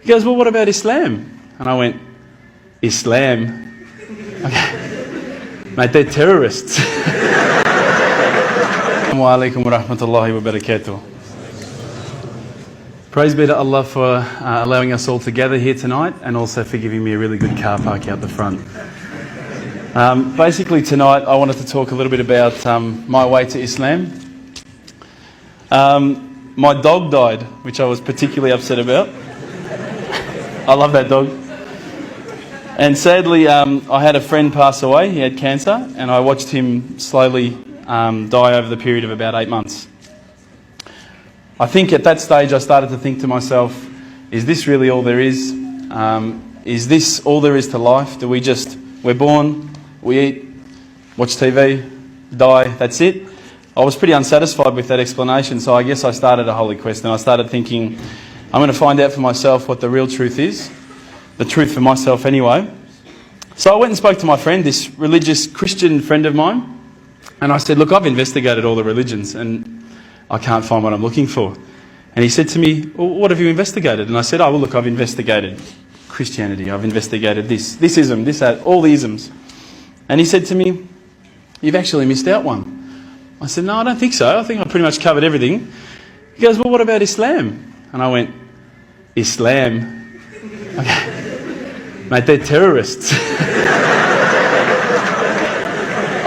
He goes, well, what about Islam? And I went, Islam? Okay. Mate, they're terrorists. Assalamu alaikum wa rahmatullahi wa barakatuh. Praise be to Allah for allowing us all to gather here tonight, and also for giving me a really good car park out the front. Basically tonight I wanted to talk a little bit about my way to Islam. My dog died, which I was particularly upset about. I love that dog. And sadly I had a friend pass away. He had cancer, and I watched him slowly die over the period of about 8 months. I think at that stage I started to think to myself, is this really all there is? Is this all there is to life? We're born, we eat, watch TV, die, that's it? I was pretty unsatisfied with that explanation, so I guess I started a holy quest, and I started thinking, I'm going to find out for myself what the real truth is. The truth for myself anyway. So I went and spoke to my friend, this religious Christian friend of mine, and I said, look, I've investigated all the religions and I can't find what I'm looking for. And he said to me, well, what have you investigated? And I said, oh, well, look, I've investigated Christianity, I've investigated this ism, this, that, all the isms. And he said to me, you've actually missed out one. I said, no, I don't think so. I think I pretty much covered everything. He goes, well, what about Islam? And I went, Islam? Okay. Mate, they're terrorists.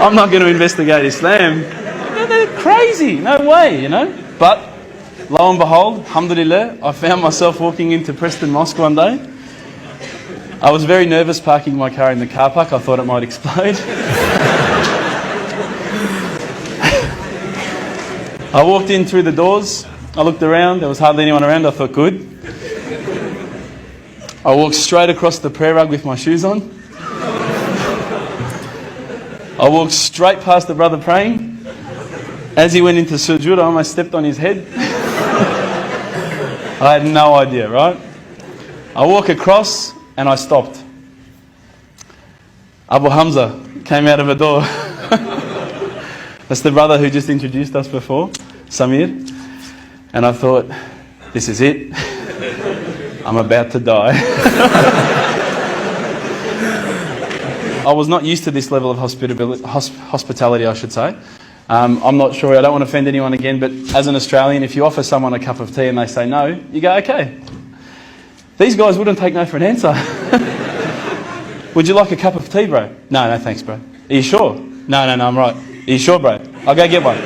I'm not going to investigate Islam. They're crazy. No way, you know. But lo and behold, alhamdulillah, I found myself walking into Preston Mosque one day. I was very nervous parking my car in the car park. I thought it might explode. I walked in through the doors. I looked around. There was hardly anyone around. I thought, good. I walked straight across the prayer rug with my shoes on. I walked straight past the brother praying. As he went into sujood, I almost stepped on his head. I had no idea, right? I walk across and I stopped. Abu Hamza came out of a door. That's the brother who just introduced us before, Samir. And I thought, this is it. I'm about to die. I was not used to this level of hospitality, I should say. I'm not sure, I don't want to offend anyone again, but as an Australian, if you offer someone a cup of tea and they say no, you go, okay. These guys wouldn't take no for an answer. Would you like a cup of tea, bro? No, thanks, bro. Are you sure? No, I'm right. Are you sure, bro? I'll go get one.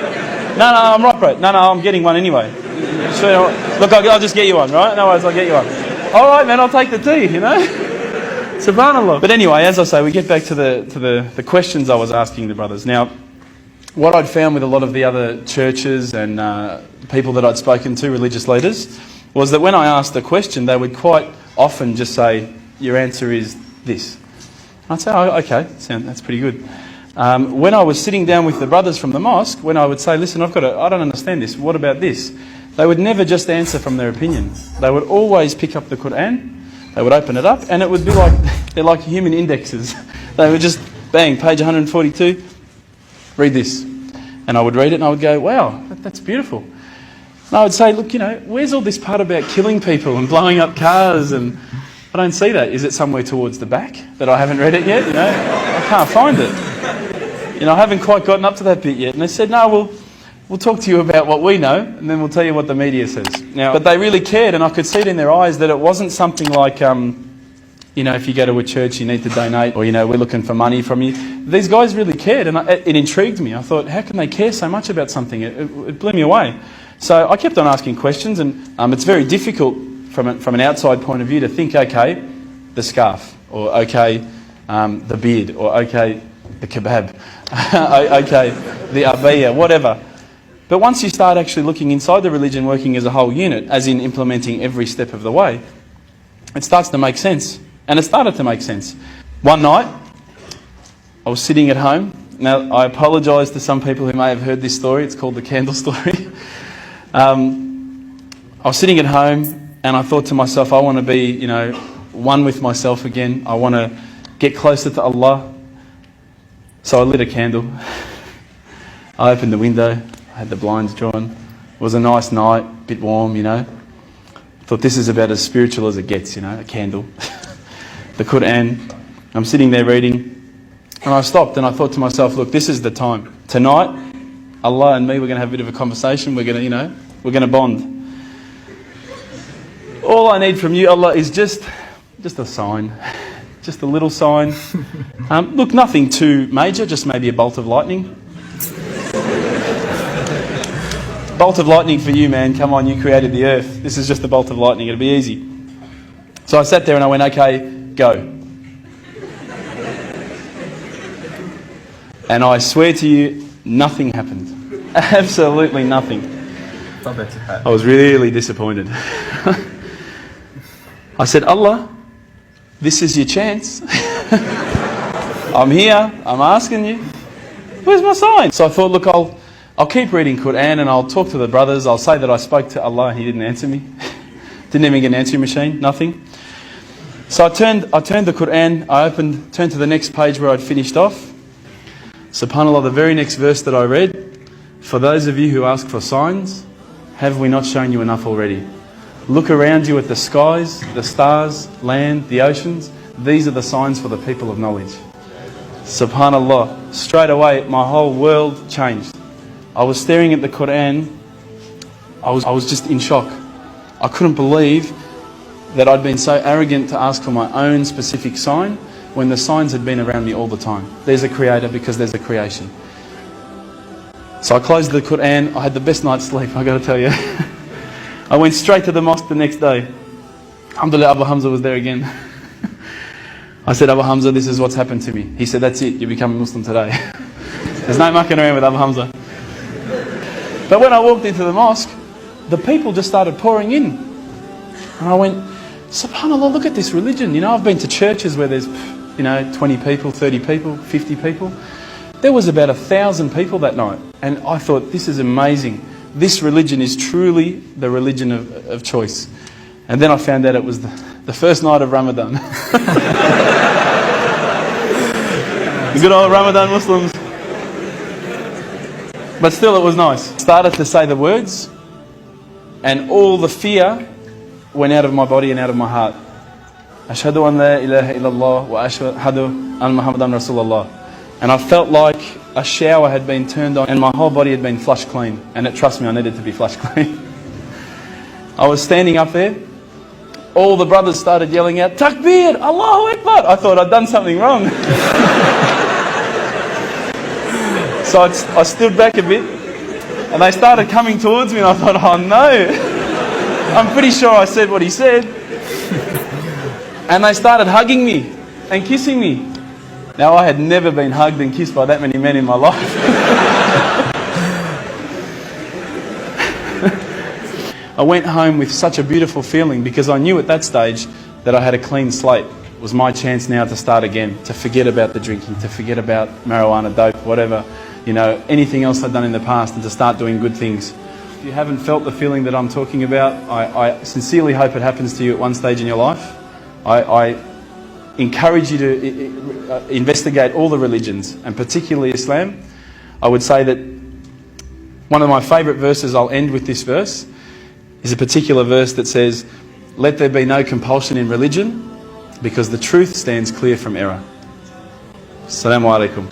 No, I'm right, bro. No, I'm getting one anyway. Sure, look, I'll just get you one, right? No worries, I'll get you one. All right, man, I'll take the tea, you know? Subhanallah. But anyway, as I say, we get back to the questions I was asking the brothers. Now, what I'd found with a lot of the other churches and people that I'd spoken to, religious leaders, was that when I asked a question, they would quite often just say, your answer is this. I'd say, oh, okay, that's pretty good. When I was sitting down with the brothers from the mosque, when I would say, listen, I don't understand this, what about this? They would never just answer from their opinion. They would always pick up the Quran, they would open it up, and it would be like, they're like human indexes. They would just, bang, page 142, read this. And I would read it and I would go, wow, that's beautiful. And I would say, look, you know, where's all this part about killing people and blowing up cars? And I don't see that. Is it somewhere towards the back that I haven't read it yet? You know, I can't find it. You know, I haven't quite gotten up to that bit yet. And they said, no, we'll talk to you about what we know, and then we'll tell you what the media says. Now, but they really cared, and I could see it in their eyes that it wasn't something like, you know, if you go to a church, you need to donate, or, you know, we're looking for money from you. These guys really cared, and it intrigued me. I thought, how can they care so much about something? It blew me away. So I kept on asking questions, and it's very difficult from an outside point of view to think, okay, the scarf, or okay, the beard, or okay, the kebab, okay, the abaya, whatever. But once you start actually looking inside the religion, working as a whole unit, as in implementing every step of the way, it starts to make sense. And it started to make sense. One night, I was sitting at home. Now, I apologise to some people who may have heard this story. It's called the candle story. I was sitting at home and I thought to myself, I want to be, you know, one with myself again. I want to get closer to Allah. So I lit a candle. I opened the window. I had the blinds drawn. It was a nice night, a bit warm, you know. Thought this is about as spiritual as it gets, you know, a candle. The Quran. I'm sitting there reading, and I stopped and I thought to myself, look, this is the time. Tonight, Allah and me, we're going to have a bit of a conversation. We're going to, you know, we're going to bond. All I need from you, Allah, is just a sign. Just a little sign. Look, nothing too major, just maybe a bolt of lightning. Bolt of lightning for you, man. Come on, you created the earth. This is just a bolt of lightning. It'll be easy. So I sat there and I went, okay, go. And I swear to you, nothing happened. Absolutely nothing. I was really disappointed. I said, Allah, this is your chance. I'm here, I'm asking you. Where's my sign? So I thought, look, I'll keep reading Quran and I'll talk to the brothers. I'll say that I spoke to Allah and He didn't answer me. Didn't even get an answering machine, nothing. So I turned the Quran, turned to the next page where I'd finished off. SubhanAllah, the very next verse that I read, for those of you who ask for signs, have we not shown you enough already? Look around you at the skies, the stars, land, the oceans. These are the signs for the people of knowledge. SubhanAllah, straight away my whole world changed. I was staring at the Quran, I was just in shock. I couldn't believe that I'd been so arrogant to ask for my own specific sign when the signs had been around me all the time. There's a creator because there's a creation. So I closed the Quran. I had the best night's sleep, I got to tell you. I went straight to the mosque the next day. Alhamdulillah, Abu Hamza was there again. I said, Abu Hamza, this is what's happened to me. He said, that's it, you become a Muslim today. There's no mucking around with Abu Hamza. But when I walked into the mosque, the people just started pouring in. And I went, SubhanAllah, look at this religion. You know, I've been to churches where there's, 20 people, 30 people, 50 people. There was about 1,000 people that night. And I thought, this is amazing. This religion is truly the religion of choice. And then I found out it was the first night of Ramadan. The good old Ramadan Muslims. But still, it was nice. Started to say the words, and all the fear went out of my body and out of my heart. Ashhadu an la ilaha illallah wa ashhadu an Muhammadan Rasulullah. And I felt like a shower had been turned on and my whole body had been flushed clean. And trust me, I needed to be flushed clean. I was standing up there. All the brothers started yelling out, Takbir, Allahu Akbar. I thought I'd done something wrong. So I stood back a bit and they started coming towards me and I thought, oh no. I'm pretty sure I said what he said. And they started hugging me and kissing me. Now, I had never been hugged and kissed by that many men in my life. I went home with such a beautiful feeling because I knew at that stage that I had a clean slate. It was my chance now to start again, to forget about the drinking, to forget about marijuana, dope, whatever, anything else I'd done in the past, and to start doing good things. If you haven't felt the feeling that I'm talking about, I sincerely hope it happens to you at one stage in your life. I encourage you to investigate all the religions, and particularly Islam. I would say that one of my favourite verses, I'll end with this verse, is a particular verse that says, let there be no compulsion in religion, because the truth stands clear from error. Assalamu alaikum.